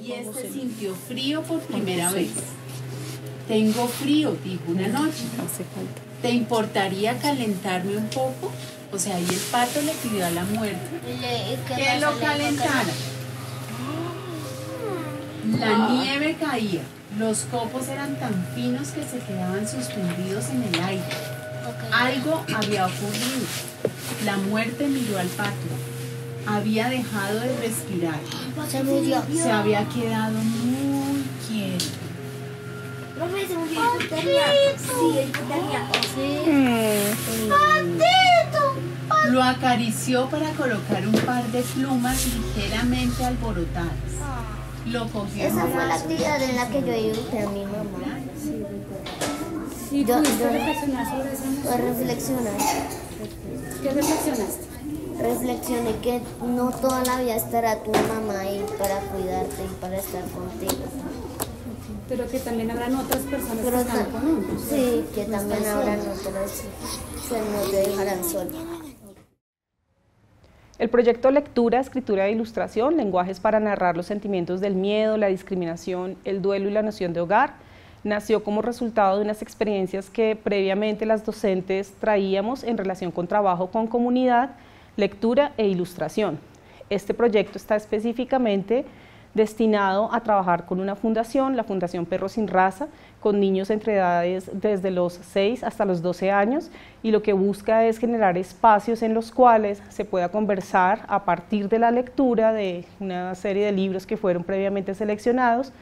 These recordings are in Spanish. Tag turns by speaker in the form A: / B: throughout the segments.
A: Y este sintió frío por primera vez. Tengo frío, dijo una noche. ¿Te importaría calentarme un poco? O sea, ahí el pato le pidió a la muerte que lo calentara. La nieve caía. Los copos eran tan finos que se quedaban suspendidos en el aire. Algo había ocurrido. La muerte miró al pato. Había dejado de respirar.
B: Se murió.
A: Se había quedado muy quieto.
B: Profe, se murió el hipotermia. Sí, el hipotermia.
A: Lo acarició para colocar un par de plumas ligeramente alborotadas. Lo cogió.
B: Esa fue la actividad en la que yo dibujé a mi mamá.
C: ¿Y tú reflexionar sobre eso?
B: Pues reflexionar.
C: ¿Qué reflexionaste?
B: Reflexioné que no toda la vida estará tu mamá ahí para cuidarte y para estar contigo.
C: Pero que también habrán otras personas
B: Pero
C: que están con ellos.
B: sí, que también habrán otras que no te dejarán solo.
D: El proyecto Lectura, Escritura e Ilustración, lenguajes para narrar los sentimientos del miedo, la discriminación, el duelo y la noción de hogar, nació como resultado de unas experiencias que previamente las docentes traíamos en relación con trabajo con comunidad, lectura e ilustración. Este proyecto está específicamente destinado a trabajar con una fundación, la Fundación Perros Sin Raza, con niños entre edades desde los 6 hasta los 12 años, y lo que busca es generar espacios en los cuales se pueda conversar a partir de la lectura de una serie de libros que fueron previamente seleccionados,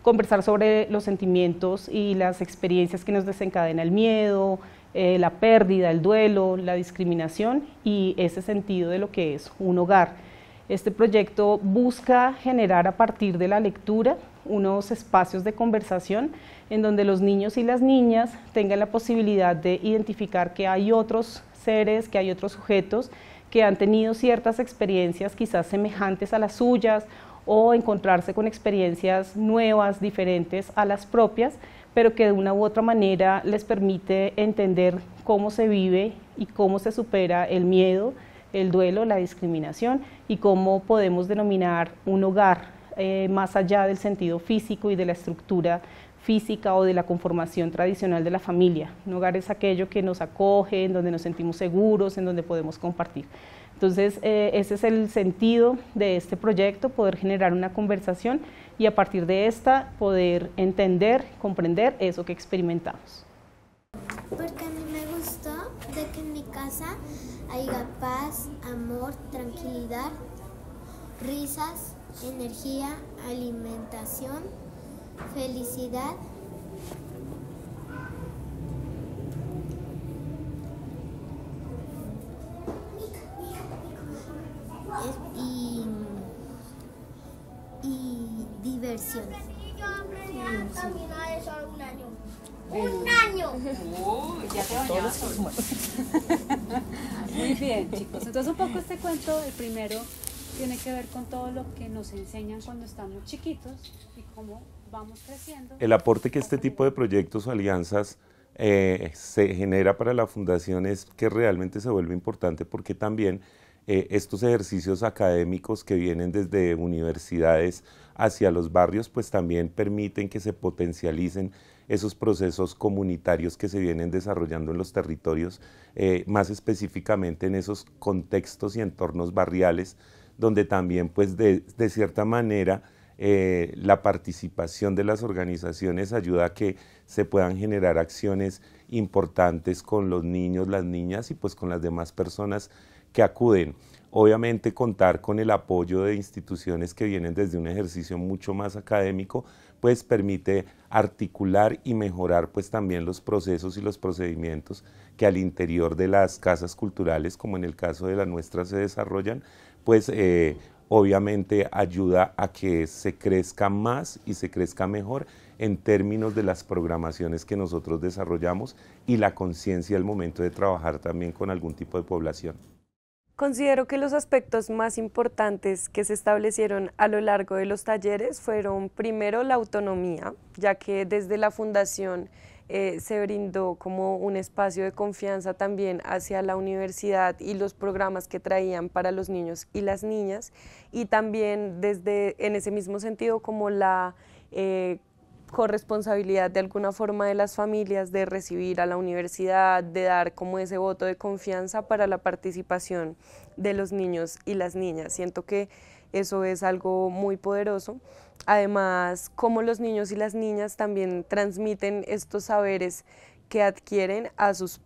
D: conversar sobre los sentimientos y las experiencias que nos desencadena el miedo, la pérdida, el duelo, la discriminación y ese sentido de lo que es un hogar. Este proyecto busca generar a partir de la lectura unos espacios de conversación en donde los niños y las niñas tengan la posibilidad de identificar que hay otros seres, que hay otros sujetos que han tenido ciertas experiencias quizás semejantes a las suyas o encontrarse con experiencias nuevas, diferentes a las propias, pero que de una u otra manera les permite entender cómo se vive y cómo se supera el miedo, el duelo, la discriminación y cómo podemos denominar un hogar más allá del sentido físico y de la estructura física o de la conformación tradicional de la familia. Un hogar es aquello que nos acoge, en donde nos sentimos seguros, en donde podemos compartir. Entonces, ese es el sentido de este proyecto, poder generar una conversación y a partir de esta poder entender, comprender eso que experimentamos.
E: Porque a mí me gustó de que en mi casa haya paz, amor, tranquilidad, risas, energía, alimentación, felicidad. Y diversión.
B: Yo aprendí a caminar eso en un año.
E: ¡Un año!
C: Ya te bañabas. Muy bien, chicos. Entonces un poco este cuento, el primero, tiene que ver con todo lo que nos enseñan cuando estamos chiquitos y cómo vamos creciendo.
F: El aporte que este tipo de proyectos o alianzas se genera para la fundación es que realmente se vuelve importante porque también estos ejercicios académicos que vienen desde universidades hacia los barrios pues también permiten que se potencialicen esos procesos comunitarios que se vienen desarrollando en los territorios, más específicamente en esos contextos y entornos barriales, donde también pues de cierta manera la participación de las organizaciones ayuda a que se puedan generar acciones importantes con los niños, las niñas y pues con las demás personas que acuden. Obviamente contar con el apoyo de instituciones que vienen desde un ejercicio mucho más académico, pues permite articular y mejorar pues también los procesos y los procedimientos que al interior de las casas culturales, como en el caso de la nuestra, se desarrollan, pues obviamente ayuda a que se crezca más y se crezca mejor en términos de las programaciones que nosotros desarrollamos y la conciencia al momento de trabajar también con algún tipo de población.
G: Considero que los aspectos más importantes que se establecieron a lo largo de los talleres fueron primero la autonomía, ya que desde la fundación se brindó como un espacio de confianza también hacia la universidad y los programas que traían para los niños y las niñas, y también desde en ese mismo sentido como la corresponsabilidad de alguna forma de las familias de recibir a la universidad, de dar como ese voto de confianza para la participación de los niños y las niñas. Siento que eso es algo muy poderoso. Además, como los niños y las niñas también transmiten estos saberes que adquieren a sus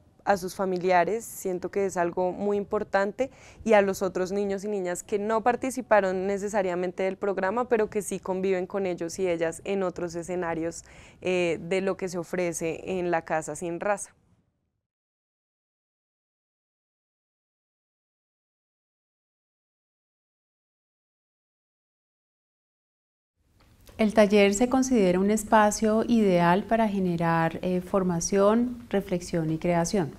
G: familiares, siento que es algo muy importante, y a los otros niños y niñas que no participaron necesariamente del programa, pero que sí conviven con ellos y ellas en otros escenarios de lo que se ofrece en la Casa Sin Raza.
A: El taller se considera un espacio ideal para generar formación, reflexión y creación.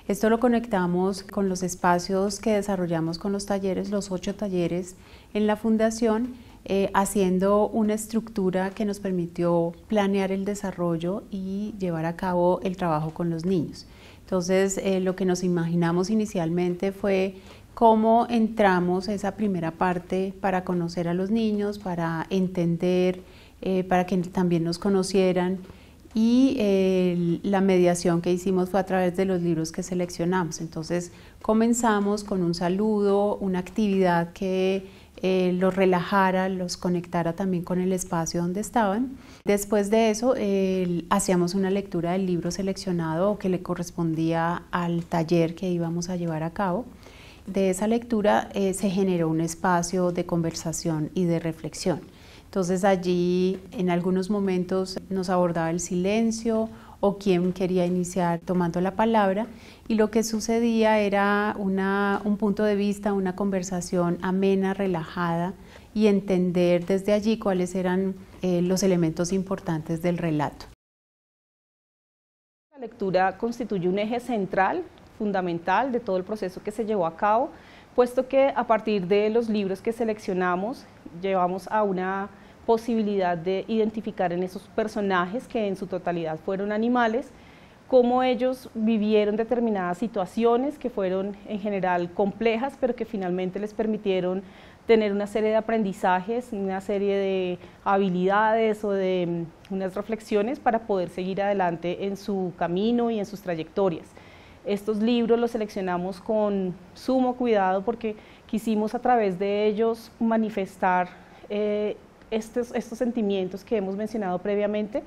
A: Esto lo conectamos con los espacios que desarrollamos con los talleres, los 8 talleres en la Fundación, haciendo una estructura que nos permitió planear el desarrollo y llevar a cabo el trabajo con los niños. Entonces, lo que nos imaginamos inicialmente fue cómo entramos a esa primera parte para conocer a los niños, para entender, para que también nos conocieran, y la mediación que hicimos fue a través de los libros que seleccionamos. Entonces comenzamos con un saludo, una actividad que los relajara, los conectara también con el espacio donde estaban. Después de eso hacíamos una lectura del libro seleccionado o que le correspondía al taller que íbamos a llevar a cabo. De esa lectura se generó un espacio de conversación y de reflexión. Entonces allí en algunos momentos nos abordaba el silencio o quién quería iniciar tomando la palabra, y lo que sucedía era un punto de vista, una conversación amena, relajada, y entender desde allí cuáles eran los elementos importantes del relato.
D: La lectura constituye un eje central, fundamental de todo el proceso que se llevó a cabo, puesto que a partir de los libros que seleccionamos llevamos a una posibilidad de identificar en esos personajes, que en su totalidad fueron animales, cómo ellos vivieron determinadas situaciones que fueron en general complejas, pero que finalmente les permitieron tener una serie de aprendizajes, una serie de habilidades o de unas reflexiones para poder seguir adelante en su camino y en sus trayectorias. Estos libros los seleccionamos con sumo cuidado porque quisimos a través de ellos manifestar estos sentimientos que hemos mencionado previamente,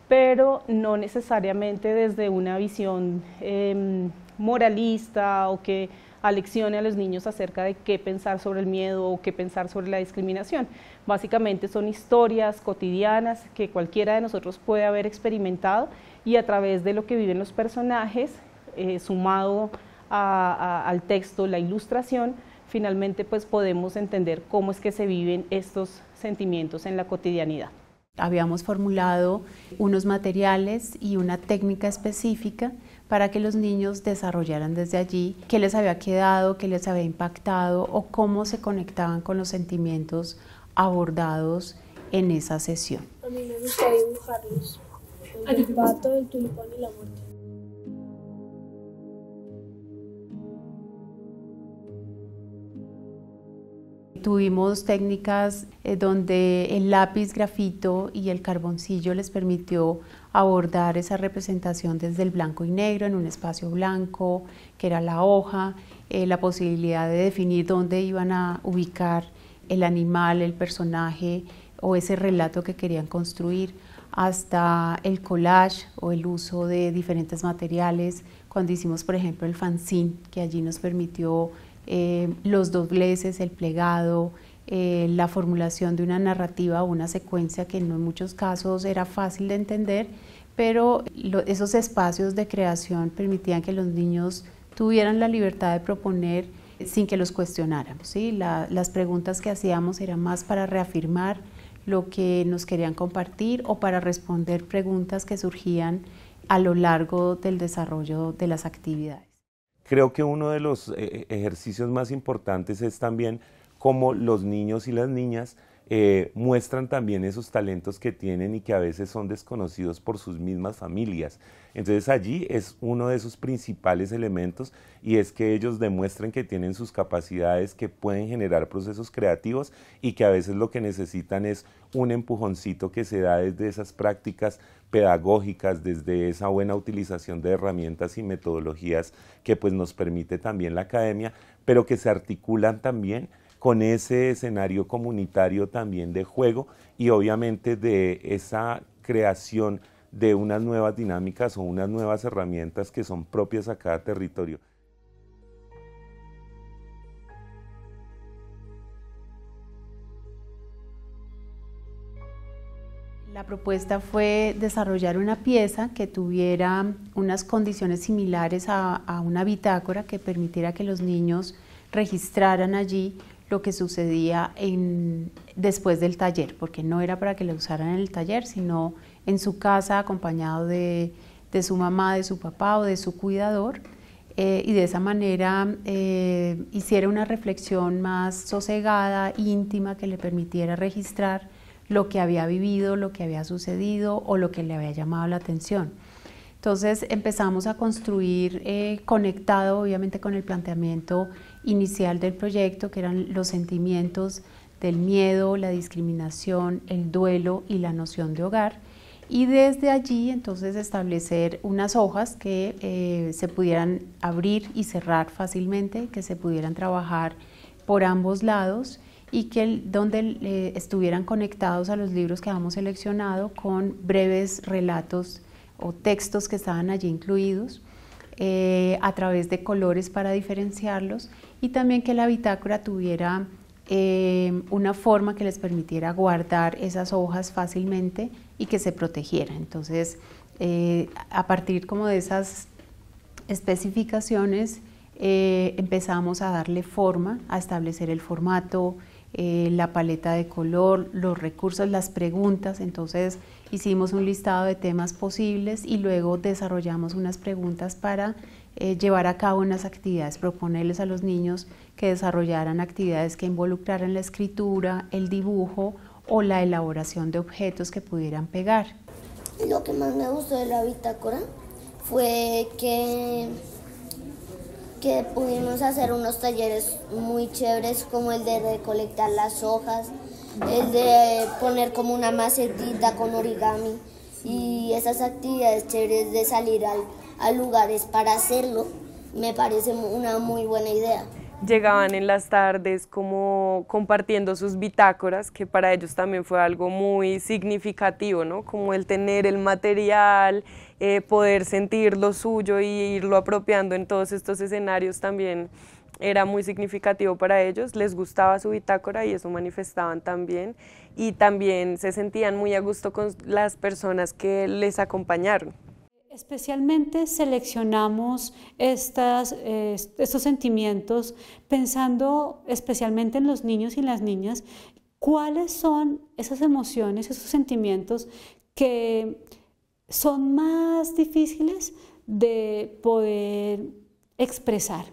D: pero no necesariamente desde una visión moralista o que aleccione a los niños acerca de qué pensar sobre el miedo o qué pensar sobre la discriminación. Básicamente son historias cotidianas que cualquiera de nosotros puede haber experimentado, y a través de lo que viven los personajes, sumado al texto, la ilustración, finalmente pues podemos entender cómo es que se viven estos sentimientos en la cotidianidad.
A: Habíamos formulado unos materiales y una técnica específica para que los niños desarrollaran desde allí qué les había quedado, qué les había impactado o cómo se conectaban con los sentimientos abordados en esa sesión.
H: A mí me gusta dibujarlos, el pato, el tulipán y la muerte.
A: Tuvimos técnicas donde el lápiz grafito y el carboncillo les permitió abordar esa representación desde el blanco y negro en un espacio blanco, que era la hoja, la posibilidad de definir dónde iban a ubicar el animal, el personaje o ese relato que querían construir, hasta el collage o el uso de diferentes materiales, cuando hicimos por ejemplo el fanzine, que allí nos permitió los dobleces, el plegado, la formulación de una narrativa o una secuencia que en muchos casos era fácil de entender, pero esos espacios de creación permitían que los niños tuvieran la libertad de proponer sin que los cuestionáramos, ¿sí? Las preguntas que hacíamos eran más para reafirmar lo que nos querían compartir o para responder preguntas que surgían a lo largo del desarrollo de las actividades.
F: Creo que uno de los ejercicios más importantes es también cómo los niños y las niñas muestran también esos talentos que tienen y que a veces son desconocidos por sus mismas familias. Entonces allí es uno de sus principales elementos, y es que ellos demuestren que tienen sus capacidades, que pueden generar procesos creativos y que a veces lo que necesitan es un empujoncito que se da desde esas prácticas pedagógicas, desde esa buena utilización de herramientas y metodologías que pues nos permite también la academia, pero que se articulan también con ese escenario comunitario también de juego y obviamente de esa creación de unas nuevas dinámicas o unas nuevas herramientas que son propias a cada territorio.
A: La propuesta fue desarrollar una pieza que tuviera unas condiciones similares a una bitácora que permitiera que los niños registraran allí lo que sucedía después del taller, porque no era para que lo usaran en el taller, sino en su casa acompañado de su mamá, de su papá o de su cuidador, y de esa manera hiciera una reflexión más sosegada, íntima, que le permitiera registrar lo que había vivido, lo que había sucedido o lo que le había llamado la atención. Entonces empezamos a construir, conectado obviamente con el planteamiento inicial del proyecto, que eran los sentimientos del miedo, la discriminación, el duelo y la noción de hogar, y desde allí entonces establecer unas hojas que se pudieran abrir y cerrar fácilmente, que se pudieran trabajar por ambos lados y que donde estuvieran conectados a los libros que habíamos seleccionado con breves relatos o textos que estaban allí incluidos, a través de colores para diferenciarlos, y también que la bitácora tuviera una forma que les permitiera guardar esas hojas fácilmente y que se protegiera. Entonces, a partir como de esas especificaciones, empezamos a darle forma, a establecer el formato, la paleta de color, los recursos, las preguntas. Entonces hicimos un listado de temas posibles y luego desarrollamos unas preguntas para llevar a cabo unas actividades, proponerles a los niños que desarrollaran actividades que involucraran la escritura, el dibujo o la elaboración de objetos que pudieran pegar.
B: Lo que más me gustó de la bitácora fue que pudimos hacer unos talleres muy chéveres, como el de recolectar las hojas, el de poner como una macetita con origami, y esas actividades chéveres de salir a lugares para hacerlo, me parece una muy buena idea.
G: Llegaban en las tardes como compartiendo sus bitácoras, que para ellos también fue algo muy significativo, ¿no? Como el tener el material, poder sentir lo suyo y irlo apropiando en todos estos escenarios también era muy significativo para ellos. Les gustaba su bitácora y eso manifestaban también, y también se sentían muy a gusto con las personas que les acompañaron.
C: Especialmente seleccionamos estos sentimientos pensando especialmente en los niños y las niñas, cuáles son esas emociones, esos sentimientos que son más difíciles de poder expresar,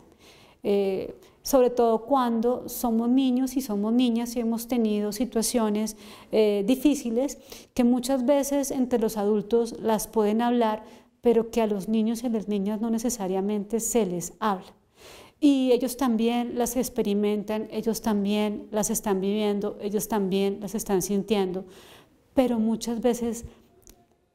C: sobre todo cuando somos niños y somos niñas y hemos tenido situaciones difíciles que muchas veces entre los adultos las pueden hablar, pero que a los niños y a las niñas no necesariamente se les habla. Y ellos también las experimentan, ellos también las están viviendo, ellos también las están sintiendo, pero muchas veces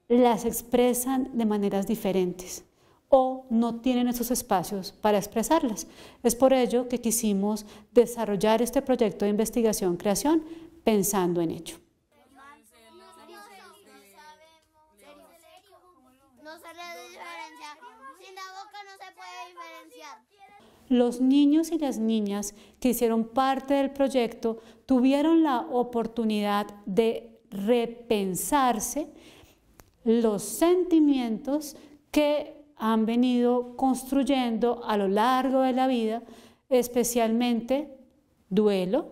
C: las expresan de maneras diferentes o no tienen esos espacios para expresarlas. Es por ello que quisimos desarrollar este proyecto de investigación-creación pensando en ello. Los niños y las niñas que hicieron parte del proyecto tuvieron la oportunidad de repensarse los sentimientos que han venido construyendo a lo largo de la vida, especialmente duelo,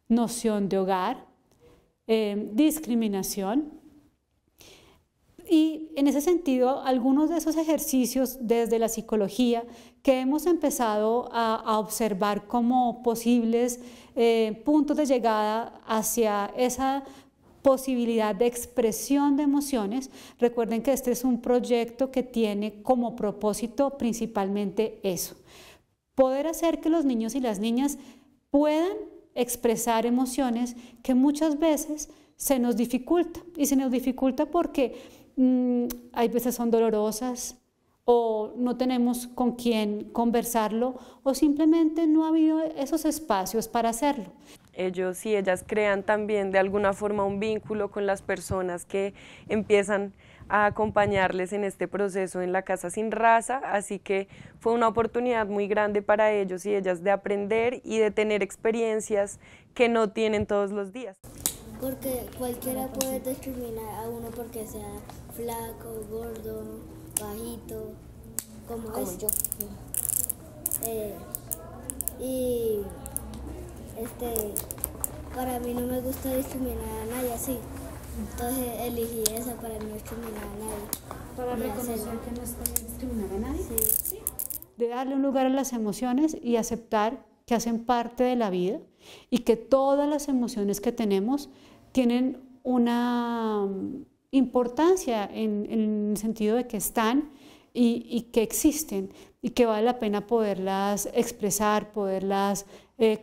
C: noción de hogar, discriminación, Y en ese sentido, algunos de esos ejercicios desde la psicología que hemos empezado a observar como posibles puntos de llegada hacia esa posibilidad de expresión de emociones. Recuerden que este es un proyecto que tiene como propósito principalmente eso, poder hacer que los niños y las niñas puedan expresar emociones que muchas veces se nos dificulta, y se nos dificulta porque hay veces son dolorosas o no tenemos con quién conversarlo o simplemente no ha habido esos espacios para hacerlo.
G: Ellos y ellas crean también de alguna forma un vínculo con las personas que empiezan a acompañarles en este proceso en la Casa Sin Raza, así que fue una oportunidad muy grande para ellos y ellas de aprender y de tener experiencias que no tienen todos los días.
B: Porque cualquiera puede discriminar a uno porque sea flaco, gordo, bajito, como yo. Para mí no me gusta discriminar a nadie así. Entonces elegí esa para no discriminar a nadie.
C: Para reconocer que no está bien discriminar a nadie.
B: Sí.
C: De darle un lugar a las emociones y aceptar que hacen parte de la vida y que todas las emociones que tenemos tienen una importancia en el sentido de que están y que existen y que vale la pena poderlas expresar, poderlas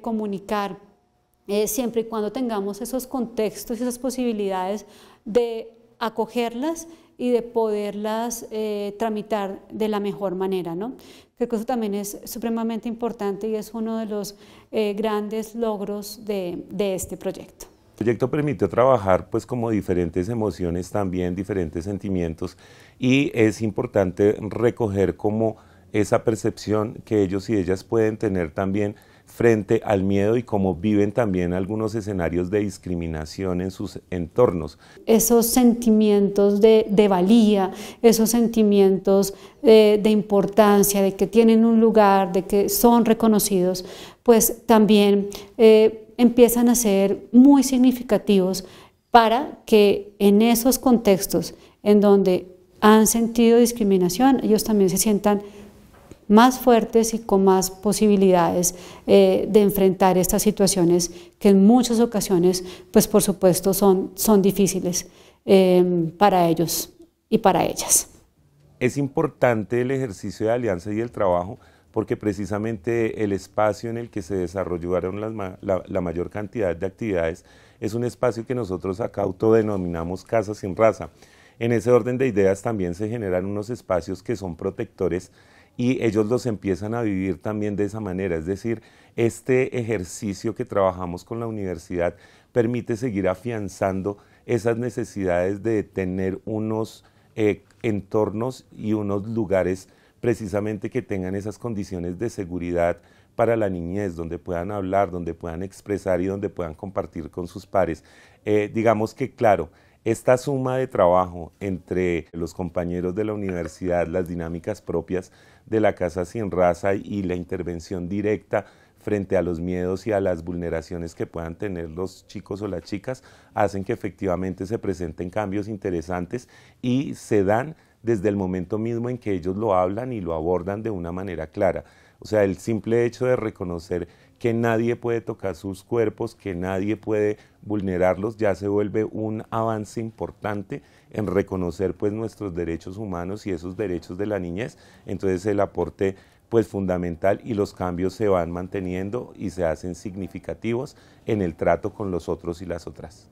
C: comunicar, siempre y cuando tengamos esos contextos y esas posibilidades de acogerlas y de poderlas tramitar de la mejor manera, ¿no? Creo que eso también es supremamente importante y es uno de los grandes logros de este proyecto.
F: El proyecto permitió trabajar pues como diferentes emociones también, diferentes sentimientos, y es importante recoger como esa percepción que ellos y ellas pueden tener también frente al miedo y cómo viven también algunos escenarios de discriminación en sus entornos.
C: Esos sentimientos de valía, esos sentimientos de importancia, de que tienen un lugar, de que son reconocidos, pues también empiezan a ser muy significativos para que en esos contextos en donde han sentido discriminación, ellos también se sientan más fuertes y con más posibilidades de enfrentar estas situaciones que en muchas ocasiones, pues por supuesto, son difíciles para ellos y para ellas.
F: Es importante el ejercicio de alianza y el trabajo porque precisamente el espacio en el que se desarrollaron la mayor cantidad de actividades es un espacio que nosotros acá autodenominamos Casa Sin Raza. En ese orden de ideas también se generan unos espacios que son protectores y ellos los empiezan a vivir también de esa manera, es decir, este ejercicio que trabajamos con la universidad permite seguir afianzando esas necesidades de tener unos entornos y unos lugares precisamente que tengan esas condiciones de seguridad para la niñez, donde puedan hablar, donde puedan expresar y donde puedan compartir con sus pares. Digamos que, claro, esta suma de trabajo entre los compañeros de la universidad, las dinámicas propias de la Casa Sin Raza y la intervención directa frente a los miedos y a las vulneraciones que puedan tener los chicos o las chicas, hacen que efectivamente se presenten cambios interesantes y se dan desde el momento mismo en que ellos lo hablan y lo abordan de una manera clara. O sea, el simple hecho de reconocer que nadie puede tocar sus cuerpos, que nadie puede vulnerarlos, ya se vuelve un avance importante en reconocer pues nuestros derechos humanos y esos derechos de la niñez. Entonces el aporte pues fundamental y los cambios se van manteniendo y se hacen significativos en el trato con los otros y las otras.